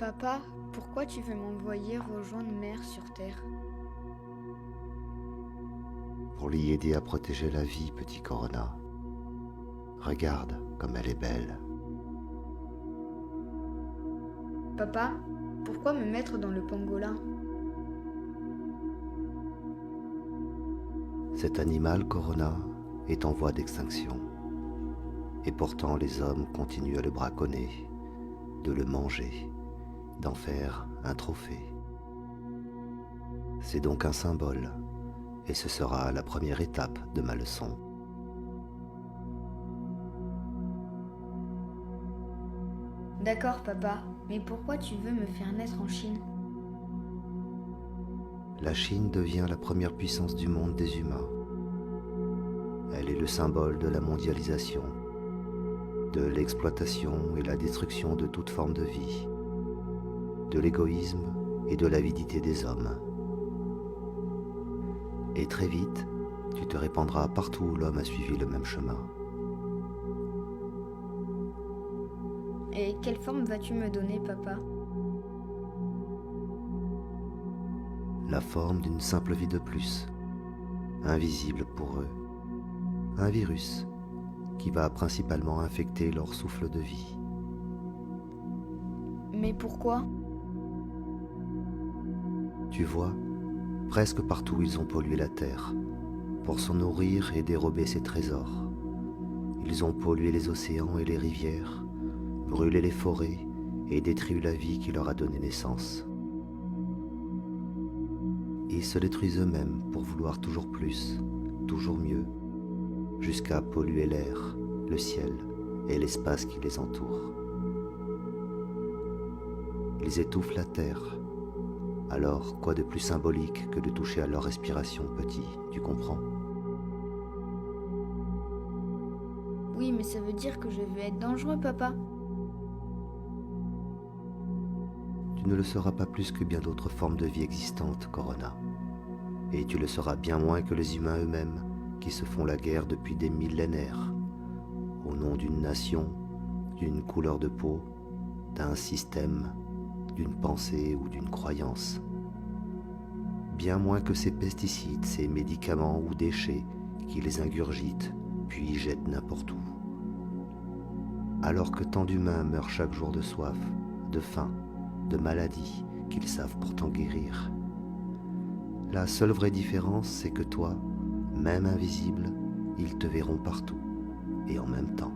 Papa, pourquoi tu veux m'envoyer rejoindre Mère sur Terre? Pour l'y aider à protéger la vie, petit Corona. Regarde comme elle est belle. Papa, pourquoi me mettre dans le pangolin? Cet animal, Corona, est en voie d'extinction. Et pourtant les hommes continuent à le braconner, de le manger, d'en faire un trophée. C'est donc un symbole, et ce sera la première étape de ma leçon. D'accord, papa, mais pourquoi tu veux me faire naître en Chine? La Chine devient la première puissance du monde des humains. Elle est le symbole de la mondialisation, de l'exploitation et la destruction de toute forme de vie, de l'égoïsme et de l'avidité des hommes. Et très vite, tu te répandras partout où l'homme a suivi le même chemin. Et quelle forme vas-tu me donner, papa? La forme d'une simple vie de plus, invisible pour eux. Un virus qui va principalement infecter leur souffle de vie. Mais pourquoi? Tu vois, presque partout ils ont pollué la terre pour s'en nourrir et dérober ses trésors. Ils ont pollué les océans et les rivières, brûlé les forêts et détruit la vie qui leur a donné naissance. Ils se détruisent eux-mêmes pour vouloir toujours plus, toujours mieux, jusqu'à polluer l'air, le ciel et l'espace qui les entoure. Ils étouffent la terre. Alors, quoi de plus symbolique que de toucher à leur respiration, petit, tu comprends? Oui, mais ça veut dire que je vais être dangereux, papa. Tu ne le seras pas plus que bien d'autres formes de vie existantes, Corona. Et tu le seras bien moins que les humains eux-mêmes, qui se font la guerre depuis des millénaires, au nom d'une nation, d'une couleur de peau, d'un système, d'une pensée ou d'une croyance. Bien moins que ces pesticides, ces médicaments ou déchets qui les ingurgitent, puis y jettent n'importe où. Alors que tant d'humains meurent chaque jour de soif, de faim, de maladies qu'ils savent pourtant guérir. La seule vraie différence, c'est que toi, même invisible, ils te verront partout, et en même temps.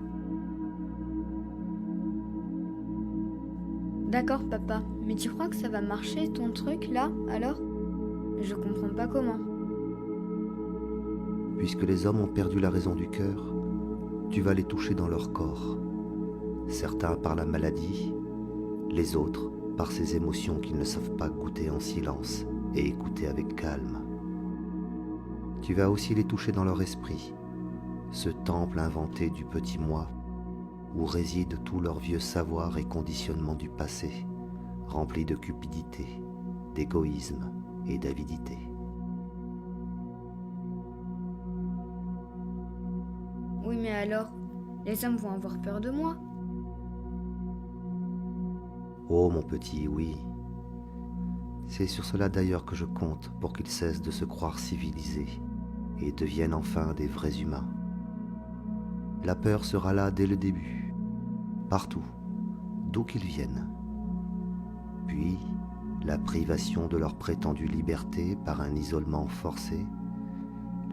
D'accord, papa, mais tu crois que ça va marcher, ton truc, là, alors? Je comprends pas comment. Puisque les hommes ont perdu la raison du cœur, tu vas les toucher dans leur corps. Certains par la maladie, les autres par ces émotions qu'ils ne savent pas goûter en silence et écouter avec calme. Tu vas aussi les toucher dans leur esprit, ce temple inventé du petit moi, où réside tout leur vieux savoir et conditionnement du passé, rempli de cupidité, d'égoïsme et d'avidité. Oui, mais alors, les hommes vont avoir peur de moi. Oh mon petit, oui. C'est sur cela d'ailleurs que je compte pour qu'ils cessent de se croire civilisés et deviennent enfin des vrais humains. La peur sera là dès le début, partout, d'où qu'ils viennent. Puis, la privation de leur prétendue liberté par un isolement forcé,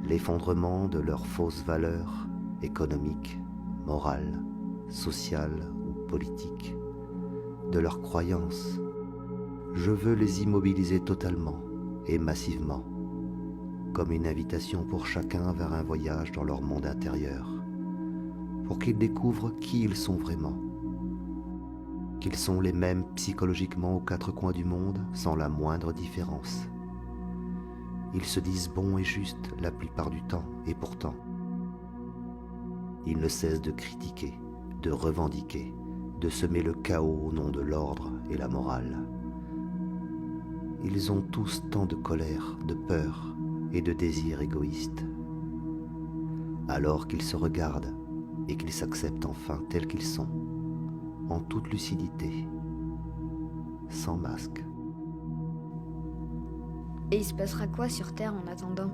l'effondrement de leurs fausses valeurs économiques, morales, sociales ou politiques, de leurs croyances. Je veux les immobiliser totalement et massivement, comme une invitation pour chacun vers un voyage dans leur monde intérieur, pour qu'ils découvrent qui ils sont vraiment, qu'ils sont les mêmes psychologiquement aux quatre coins du monde sans la moindre différence. Ils se disent bons et justes la plupart du temps, et pourtant, ils ne cessent de critiquer, de revendiquer, de semer le chaos au nom de l'ordre et la morale. Ils ont tous tant de colère, de peur et de désirs égoïstes. Alors qu'ils se regardent et qu'ils s'acceptent enfin tels qu'ils sont, en toute lucidité, sans masque. Et il se passera quoi sur Terre en attendant?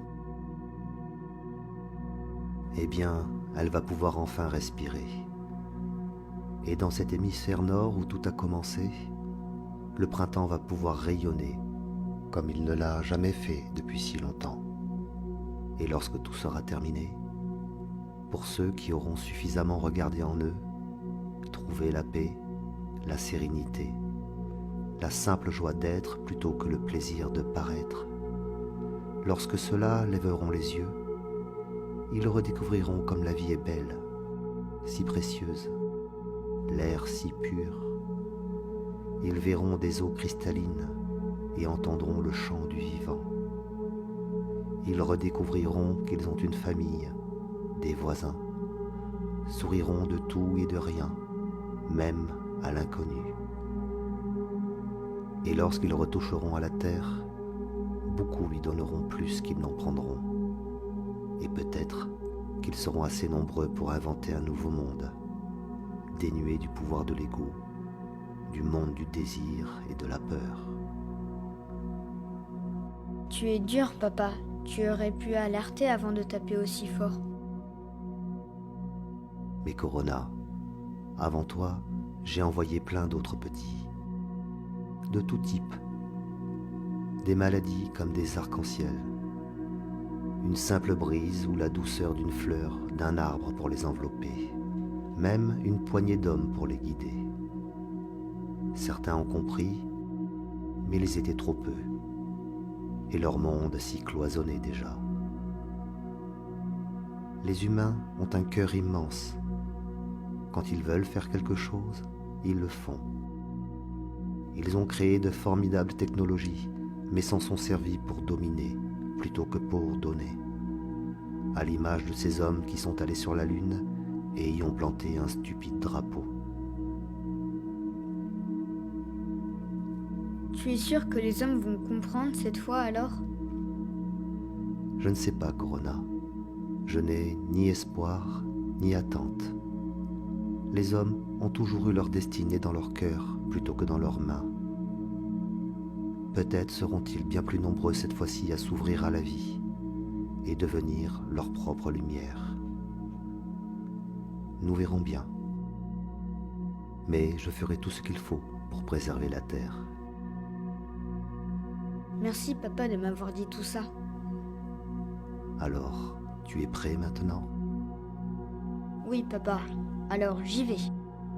Eh bien, elle va pouvoir enfin respirer. Et dans cet hémisphère nord où tout a commencé, le printemps va pouvoir rayonner comme il ne l'a jamais fait depuis si longtemps. Et lorsque tout sera terminé, pour ceux qui auront suffisamment regardé en eux, trouvé la paix, la sérénité, la simple joie d'être plutôt que le plaisir de paraître, lorsque ceux-là lèveront les yeux, ils redécouvriront comme la vie est belle, si précieuse, l'air si pur. Ils verront des eaux cristallines et entendront le chant du vivant. Ils redécouvriront qu'ils ont une famille, des voisins, souriront de tout et de rien, même à l'inconnu. Et lorsqu'ils retoucheront à la terre, beaucoup lui donneront plus qu'ils n'en prendront. Et peut-être qu'ils seront assez nombreux pour inventer un nouveau monde, dénué du pouvoir de l'ego, du monde du désir et de la peur. Tu es dur, papa. Tu aurais pu alerter avant de taper aussi fort. Mais Corona, avant toi, j'ai envoyé plein d'autres petits, de tout type, des maladies comme des arcs-en-ciel, une simple brise ou la douceur d'une fleur, d'un arbre pour les envelopper, même une poignée d'hommes pour les guider. Certains ont compris, mais ils étaient trop peu, et leur monde s'y cloisonnait déjà. Les humains ont un cœur immense. Quand ils veulent faire quelque chose, ils le font. Ils ont créé de formidables technologies, mais s'en sont servis pour dominer plutôt que pour donner. À l'image de ces hommes qui sont allés sur la Lune et y ont planté un stupide drapeau. Tu es sûr que les hommes vont comprendre cette fois alors? Je ne sais pas, Corona. Je n'ai ni espoir, ni attente. Les hommes ont toujours eu leur destinée dans leur cœur plutôt que dans leurs mains. Peut-être seront-ils bien plus nombreux cette fois-ci à s'ouvrir à la vie et devenir leur propre lumière. Nous verrons bien. Mais je ferai tout ce qu'il faut pour préserver la Terre. Merci, papa, de m'avoir dit tout ça. Alors, tu es prêt maintenant ? Oui, papa. Alors, j'y vais.